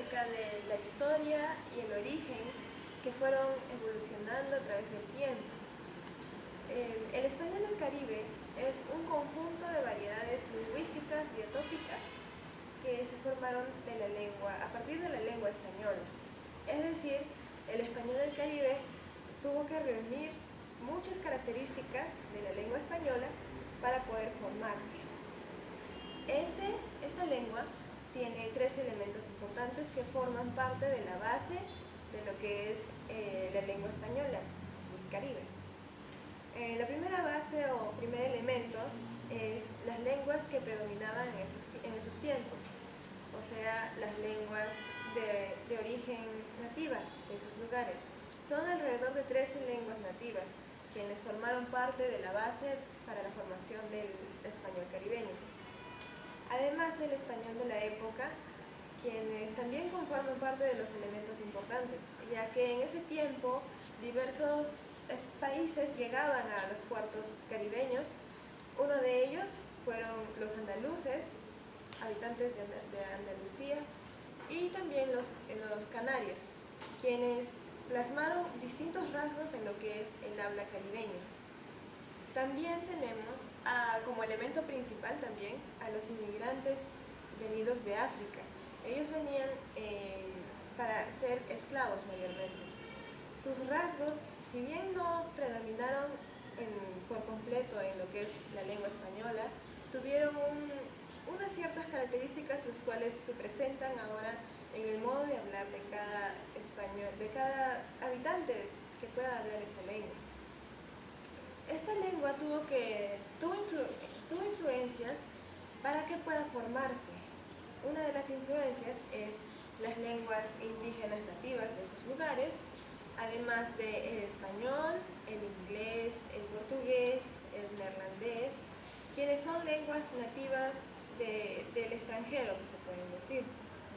acerca de la historia y el origen que fueron evolucionando a través del tiempo. El español del Caribe es un conjunto de variedades lingüísticas diatópicas que se formaron a partir de la lengua española. Es decir, el español del Caribe tuvo que reunir muchas características de la lengua española para poder formarse. Esta lengua tiene tres elementos importantes que forman parte de la base de lo que es la lengua española del Caribe. La primera base o primer elemento es las lenguas que predominaban en esos tiempos, o sea, las lenguas de origen nativa de esos lugares. Son alrededor de 13 lenguas nativas, quienes formaron parte de la base para la formación del español caribeño. Además del español de la época, quienes también conforman parte de los elementos importantes, ya que en ese tiempo diversos países llegaban a los puertos caribeños. Uno de ellos fueron los andaluces, habitantes de Andalucía, y también los canarios, quienes plasmaron distintos rasgos en lo que es el habla caribeño. También tenemos como elemento principal también a los inmigrantes venidos de África. Ellos venían para ser esclavos mayormente. Sus rasgos, si bien no predominaron por completo en lo que es la lengua española, tuvieron unas ciertas características las cuales se presentan ahora en el modo de hablar de cada habitante que pueda hablar esta lengua. Esta lengua tuvo influencias para que pueda formarse. Una de las influencias es las lenguas indígenas nativas de esos lugares, además del español, el inglés, el portugués, el neerlandés, quienes son lenguas nativas del extranjero, que se pueden decir,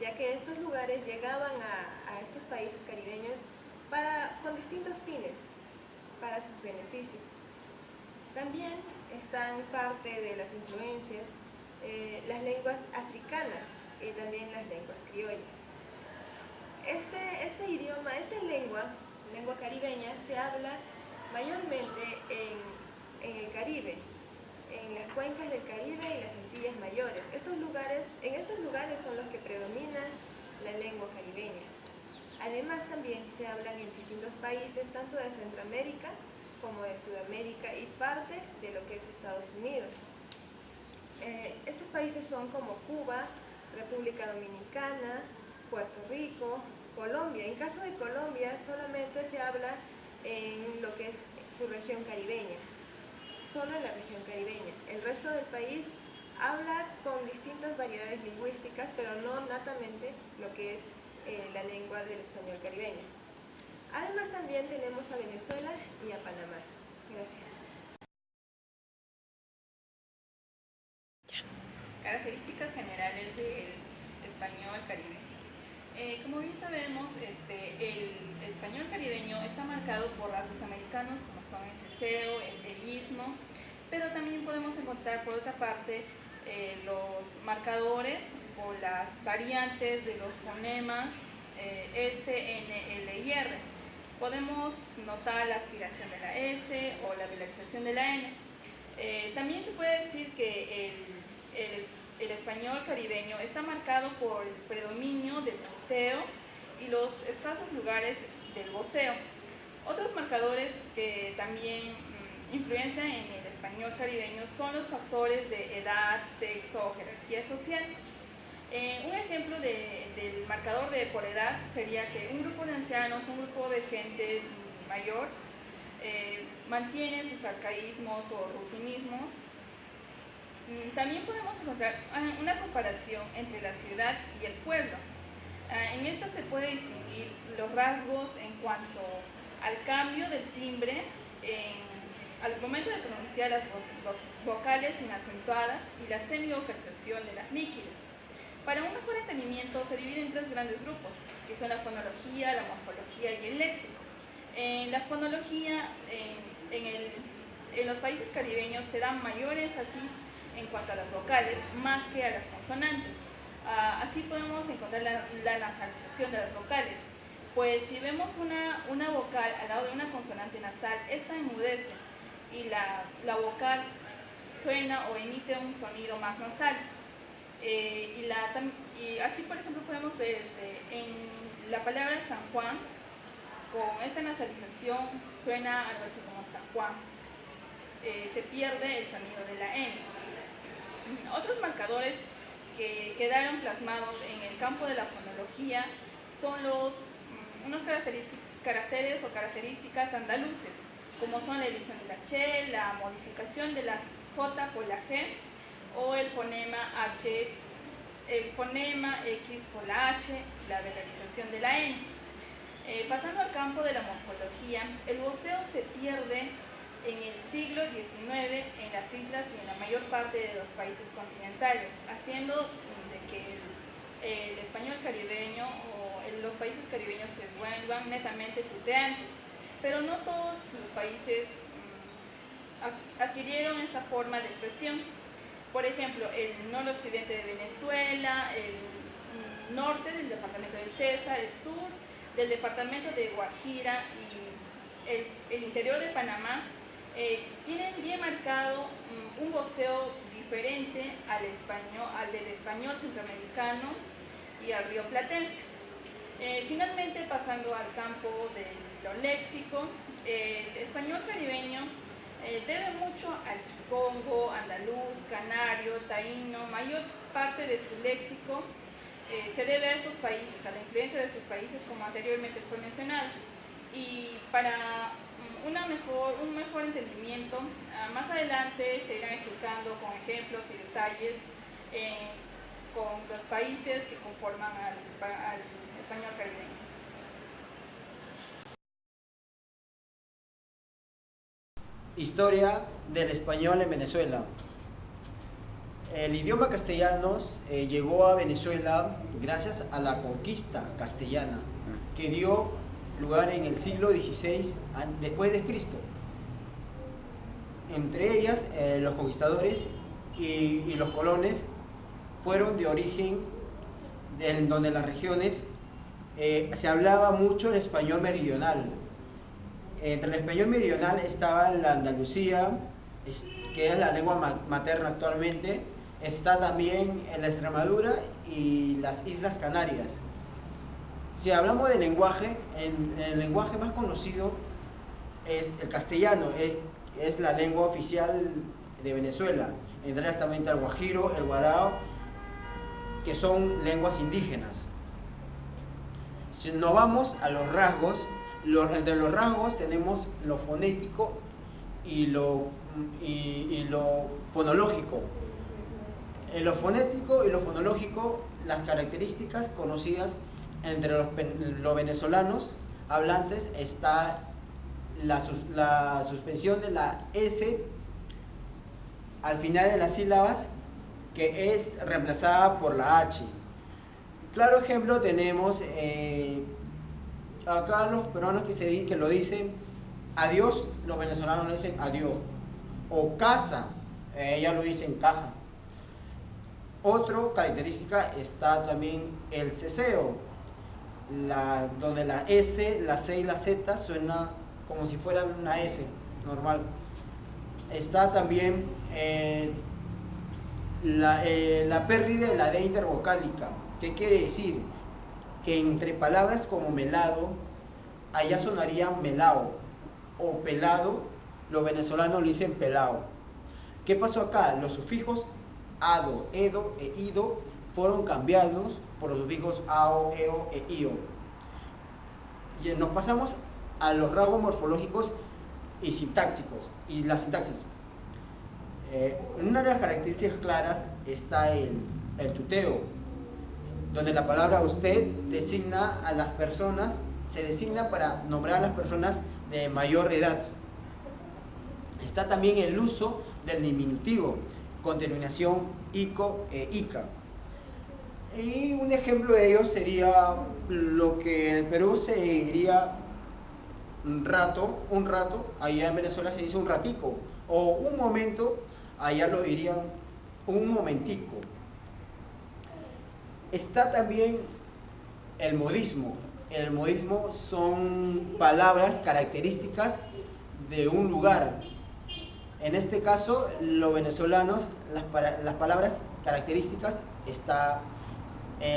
ya que estos lugares llegaban a estos países caribeños con distintos fines, para sus beneficios. También están parte de las influencias las lenguas africanas y también las lenguas criollas. Esta lengua caribeña, se habla mayormente en el Caribe, en las cuencas del Caribe y las Antillas Mayores. En estos lugares son los que predominan la lengua caribeña. Además, también se hablan en distintos países, tanto de Centroamérica como de Sudamérica y parte de lo que es Estados Unidos. Estos países son como Cuba, República Dominicana, Puerto Rico, Colombia. En caso de Colombia, solamente se habla en lo que es su región caribeña, solo en la región caribeña. El resto del país habla con distintas variedades lingüísticas, pero no natamente lo que es la lengua del español caribeño. Además, también tenemos a Venezuela y a Panamá. Gracias. Características generales del español caribeño. Como bien sabemos, el español caribeño está marcado por rasgos americanos como son el ceseo, el deísmo, pero también podemos encontrar por otra parte los marcadores o las variantes de los fonemas S, N, L y R. Podemos notar la aspiración de la S o la bilabización de la N. También se puede decir que el español caribeño está marcado por el predominio del tuteo y los escasos lugares del voceo. Otros marcadores que también influencian en el español caribeño son los factores de edad, sexo o jerarquía social. Un ejemplo del marcador por edad sería que un grupo de ancianos, un grupo de gente mayor, mantiene sus arcaísmos o rutinismos. También podemos encontrar una comparación entre la ciudad y el pueblo. En esta se puede distinguir los rasgos en cuanto al cambio del timbre al momento de pronunciar las vocales inacentuadas y la semivocalización de las líquidas. Para un mejor entendimiento se divide en tres grandes grupos, que son la fonología, la morfología y el léxico. En la fonología, en los países caribeños se da mayor énfasis en cuanto a las vocales más que a las consonantes. Así podemos encontrar la nasalización de las vocales, pues si vemos una vocal al lado de una consonante nasal, esta enmudece y la vocal suena o emite un sonido más nasal. Y así, por ejemplo, podemos ver en la palabra San Juan, con esta nasalización suena algo así como San Juan. Se pierde el sonido de la N. Otros marcadores que quedaron plasmados en el campo de la fonología son unos caracteres o características andaluces, como son la edición de la Ch, la modificación de la J por la G, o el fonema H, el fonema X por la H, la verbalización de la N. Pasando al campo de la morfología, el voceo se pierde en el siglo XIX en las islas y en la mayor parte de los países continentales, haciendo de que el español caribeño o los países caribeños se vuelvan netamente tuteantes, pero no todos los países adquirieron esta forma de expresión. Por ejemplo, el noroccidente de Venezuela, el norte del departamento del Cesar, el sur del departamento de Guajira y el interior de Panamá tienen bien marcado un voceo diferente al del español centroamericano y al rioplatense. Finalmente, pasando al campo de lo léxico, el español caribeño debe mucho al quicongo, andaluz, canario, taíno. Mayor parte de su léxico se debe a estos países, a la influencia de estos países, como anteriormente fue mencionado. Y para un mejor entendimiento, más adelante se irán explicando con ejemplos y detalles con los países que conforman al español caribeño. Historia del español en Venezuela. El idioma castellano llegó a Venezuela gracias a la conquista castellana, que dio lugar en el siglo XVI después de Cristo. Entre ellas, los conquistadores y los colones fueron de origen en donde las regiones se hablaba mucho el español meridional. Entre el español meridional estaba la Andalucía, que es la lengua materna actualmente. Está también en la Extremadura y las Islas Canarias. Si hablamos de lenguaje, el lenguaje más conocido es el castellano, es la lengua oficial de Venezuela. Entre ellas también está el guajiro, el guarao, que son lenguas indígenas. Si nos vamos a los rasgos, entre los rasgos tenemos lo fonético y lo fonológico. En lo fonético y lo fonológico, las características conocidas entre los venezolanos hablantes está la suspensión de la S al final de las sílabas, que es reemplazada por la H. Claro ejemplo tenemos acá los peruanos que lo dicen adiós, los venezolanos lo dicen adiós, o casa, ellas lo dicen caja. Otra característica está también el ceseo, donde la S, la C y la Z suena como si fueran una S normal. Está también la pérdida de la D intervocálica. ¿Qué quiere decir? Que entre palabras como melado, allá sonaría melao, o pelado, los venezolanos lo dicen pelao. ¿Qué pasó acá? Los sufijos ado, edo e ido fueron cambiados por los sufijos ao, eo e io. Y nos pasamos a los rasgos morfológicos y sintácticos, y la sintaxis. Una de las características claras está el tuteo, donde la palabra usted designa a las personas, se designa para nombrar a las personas de mayor edad. Está también el uso del diminutivo, con terminación ico e ica. Y un ejemplo de ello sería lo que en Perú se diría un rato, allá en Venezuela se dice un ratico, o un momento, allá lo dirían un momentico. Está también el modismo. El modismo son palabras características de un lugar. En este caso, los venezolanos, las palabras características, está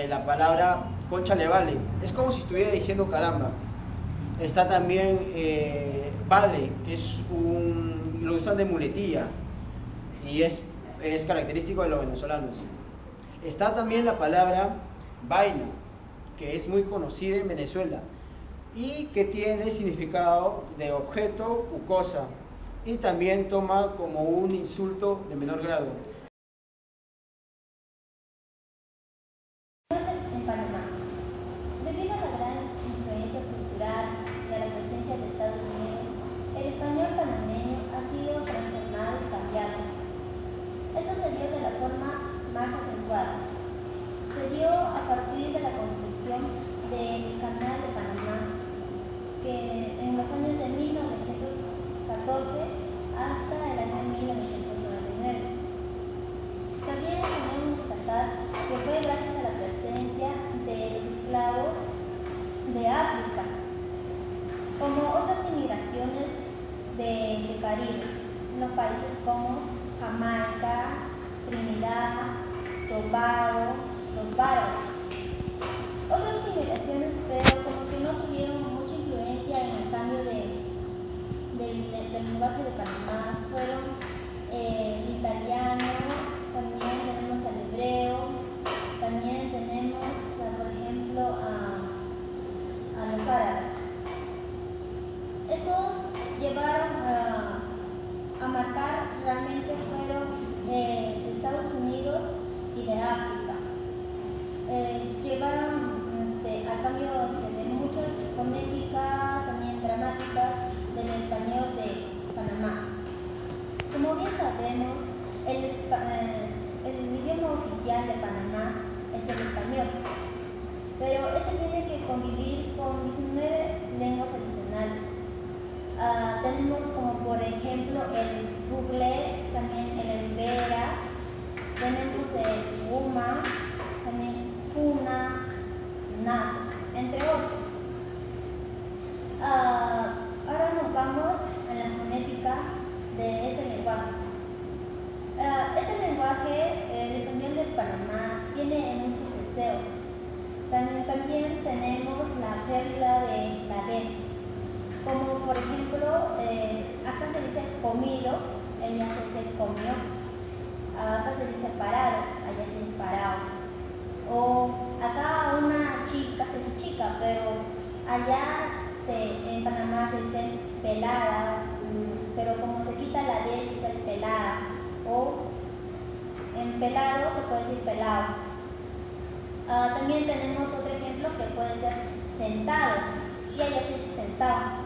la palabra concha le vale. Es como si estuviera diciendo caramba. Está también vale, que lo usan de muletilla y es característico de los venezolanos. Está también la palabra vaina, que es muy conocida en Venezuela y que tiene significado de objeto u cosa, y también toma como un insulto de menor grado. En Panamá, debido a la gran influencia cultural y a la presencia de Estados Unidos, el español panameño ha sido transformado y cambiado. Esto se dio de la forma más acentuada. Se dio a partir de la construcción del Canal de Panamá, que en los años de 1914 hasta el año 1999. También tenemos que resaltar que fue gracias a la presencia de los esclavos de África, como otras inmigraciones de Caribe, en los países como Jamaica, Trinidad, Tobago, los bárbaros. Otras inmigraciones, pero como que no tuvieron mucha influencia en el cambio del lenguaje de Panamá, fueron el italiano, también tenemos al hebreo, también tenemos, por ejemplo, a los árabes. Estos llevaron a marcar, realmente fueron de Estados Unidos y de África. Llevaron al cambio de muchas fonéticas, también gramáticas del español de Panamá. Como bien sabemos, el idioma oficial de Panamá es el español, pero este tiene que convivir con 19 lenguas adicionales. Tenemos como por ejemplo el bugle, también el ribera, tenemos el guma, también cuna, naso, entre otros. Ahora nos vamos a la fonética de este lenguaje. Este lenguaje, el español de Panamá, tiene mucho ceseo. También tenemos la pérdida de la D. Como por ejemplo, acá se dice comido, allá se dice comió. Acá se dice parado, allá se dice parado. O acá una chica se dice chica, pero allá en Panamá se dice pelada, pero como se quita la D se dice pelada. O en pelado se puede decir pelado. También tenemos otro ejemplo que puede ser sentado, y allá se dice sentado.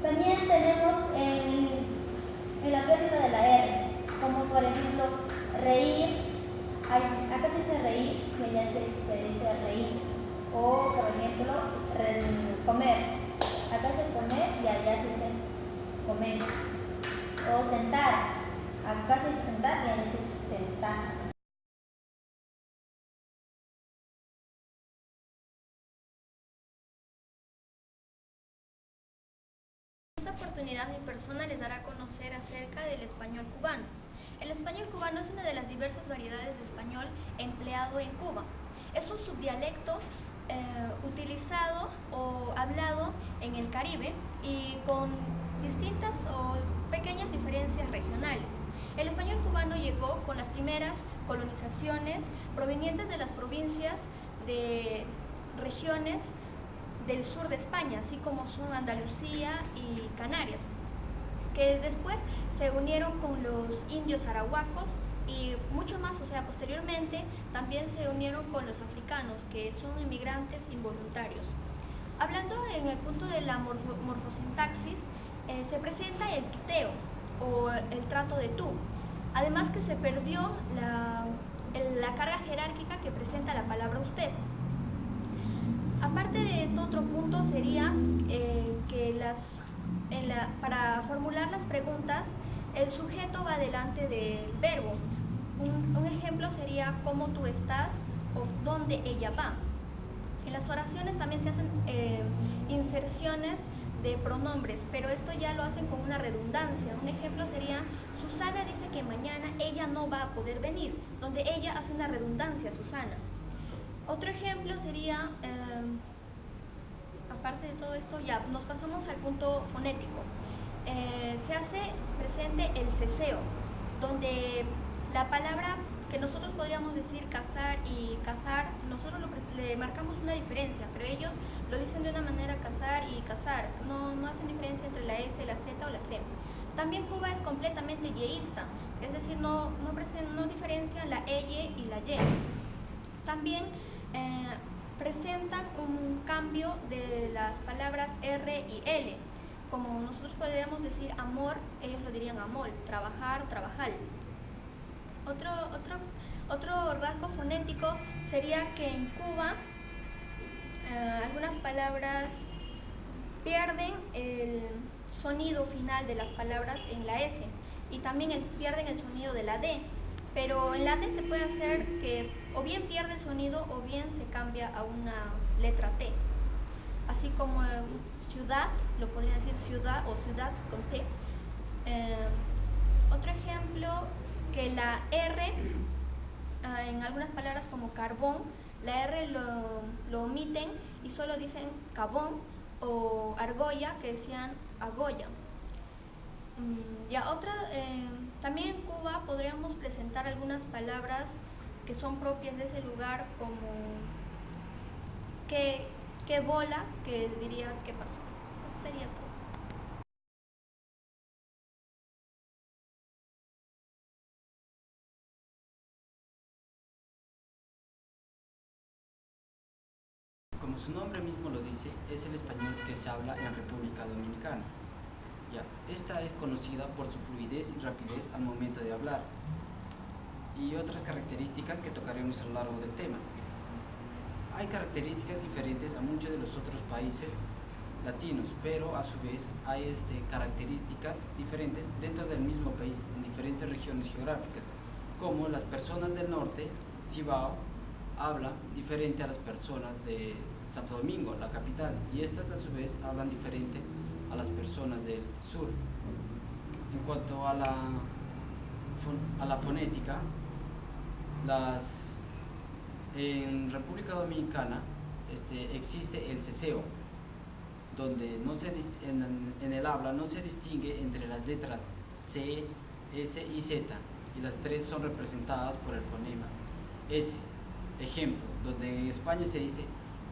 También tenemos en la pérdida de la R, como por ejemplo reír, acá se dice reír y allá se dice reír. O por ejemplo comer, acá se comer y allá se dice comer. O sentar, acá se dice sentar y allá se dice sentar. En esta oportunidad mi persona les dará a conocer acerca del español cubano. El español cubano es una de las diversas variedades de español empleado en Cuba. Es un subdialecto utilizado o hablado en el Caribe y con distintas o pequeñas diferencias regionales. El español cubano llegó con las primeras colonizaciones provenientes de las provincias de regiones del sur de España, así como son Andalucía y Canarias, que después se unieron con los indios arahuacos y mucho más, o sea, posteriormente también se unieron con los africanos, que son inmigrantes involuntarios. Hablando en el punto de la morfosintaxis, se presenta el tuteo o el trato de tú, además que se perdió la carga jerárquica que presenta la palabra usted. Aparte de esto, otro punto sería que para formular las preguntas, el sujeto va delante del verbo. Un ejemplo sería ¿cómo tú estás? o dónde ella va. En las oraciones también se hacen inserciones de pronombres, pero esto ya lo hacen con una redundancia. Un ejemplo sería: Susana dice que mañana ella no va a poder venir, donde ella hace una redundancia, Susana. Otro ejemplo sería, aparte de todo esto, ya nos pasamos al punto fonético. Se hace presente el ceseo, donde la palabra que nosotros podríamos decir cazar y cazar, nosotros le marcamos una diferencia, pero ellos lo dicen de una manera: cazar y cazar, no hacen diferencia entre la S, la Z o la C. También Cuba es completamente yeísta, es decir, no diferencian la EY y la Y. También presentan un cambio de las palabras R y L. Como nosotros podríamos decir amor, ellos lo dirían amor, trabajar, trabajar. Otro rasgo fonético sería que en Cuba algunas palabras pierden el sonido final de las palabras en la S y también pierden el sonido de la D, pero en la D se puede hacer que o bien pierde el sonido o bien se cambia a una letra T, así como ciudad, lo podría decir ciudad o ciudad con T. Otro ejemplo, que la R en algunas palabras como carbón, la R lo omiten y solo dicen cabón, o argolla, que decían agoya. También en Cuba podríamos presentar algunas palabras que son propias de ese lugar, como qué bola, que diría qué pasó. Eso sería todo. Como su nombre mismo lo dice, es el español que se habla en República Dominicana. Ya, esta es conocida por su fluidez y rapidez al momento de hablar, y otras características que tocaremos a lo largo del tema. Hay características diferentes a muchos de los otros países latinos, pero a su vez hay características diferentes dentro del mismo país, en diferentes regiones geográficas, como las personas del norte, Cibao, hablan diferente a las personas de Santo Domingo, la capital, y estas a su vez hablan diferente a las personas del sur. En cuanto a la fonética, en República Dominicana existe el ceseo, donde en el habla no se distingue entre las letras C, S y Z, y las tres son representadas por el fonema S. Ejemplo, donde en España se dice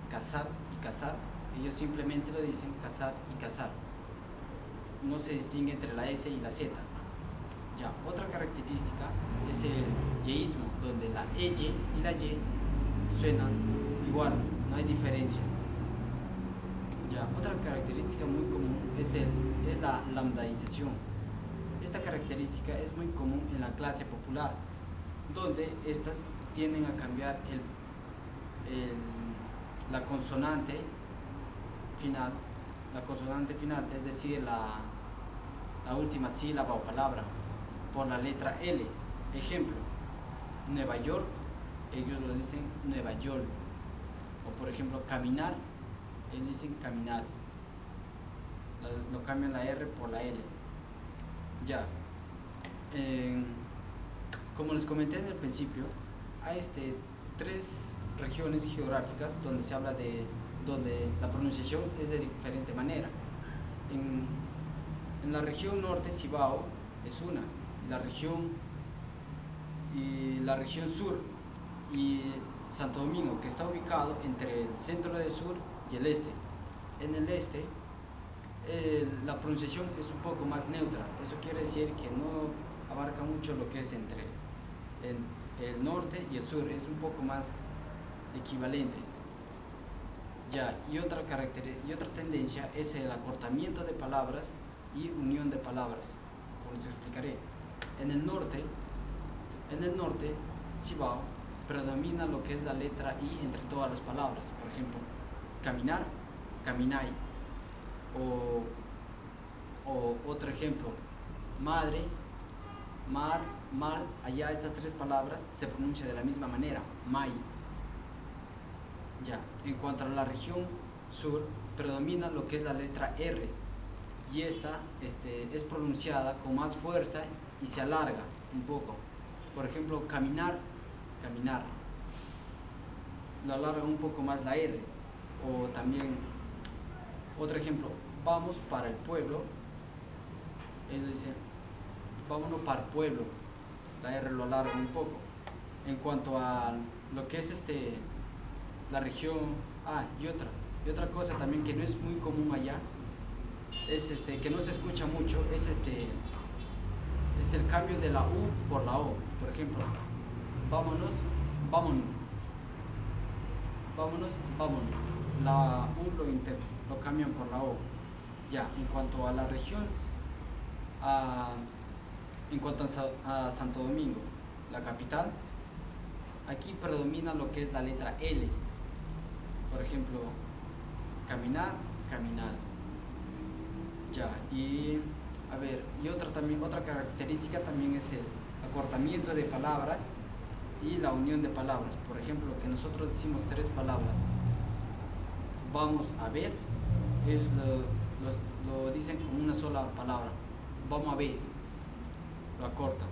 cazar y cazar, ellos simplemente lo dicen cazar y cazar. No se distingue entre la S y la Z. Ya, otra característica es el yeísmo, donde la EY y la Y suenan igual, no hay diferencia. Ya, otra característica muy común es la lambdaización. Esta característica es muy común en la clase popular, donde estas tienden a cambiar la consonante final, es decir, la última sílaba o palabra, por la letra L. Ejemplo, Nueva York, ellos lo dicen Nueva York. O por ejemplo, caminar, ellos dicen caminar. Lo cambian la R por la L. Ya. Como les comenté en el principio, hay tres regiones geográficas donde se habla donde la pronunciación es de diferente manera. En la región norte, Cibao es una, la región sur y Santo Domingo, que está ubicado entre el centro del sur y el este. En el este la pronunciación es un poco más neutra, eso quiere decir que no abarca mucho lo que es entre el norte y el sur, es un poco más equivalente. Ya, y otra tendencia es el acortamiento de palabras y unión de palabras, como les explicaré. En el norte, Cibao, predomina lo que es la letra I entre todas las palabras. Por ejemplo, caminar, caminai. O otro ejemplo, madre, mar, mal. Allá estas tres palabras se pronuncian de la misma manera, mai. Ya, en cuanto a la región sur, predomina lo que es la letra R, y esta es pronunciada con más fuerza y se alarga un poco. Por ejemplo, caminar, caminar, lo alarga un poco más la R. O también, otro ejemplo, vamos para el pueblo, ellos dicen, vámonos para el pueblo, la R lo alarga un poco. En cuanto a lo que es la región, y otra cosa también que no es muy común allá, es que no se escucha mucho, es el cambio de la U por la O. Por ejemplo, vámonos, vámonos, vámonos, vámonos. La U lo cambian por la O. Ya, en cuanto a la región, en cuanto a Santo Domingo, la capital, aquí predomina lo que es la letra L. Por ejemplo, caminar, caminar. Ya, y a ver, y otra característica también es el acortamiento de palabras y la unión de palabras. Por ejemplo, que nosotros decimos 3 palabras, vamos a ver, lo dicen con una sola palabra, vamos a ver, lo acortan.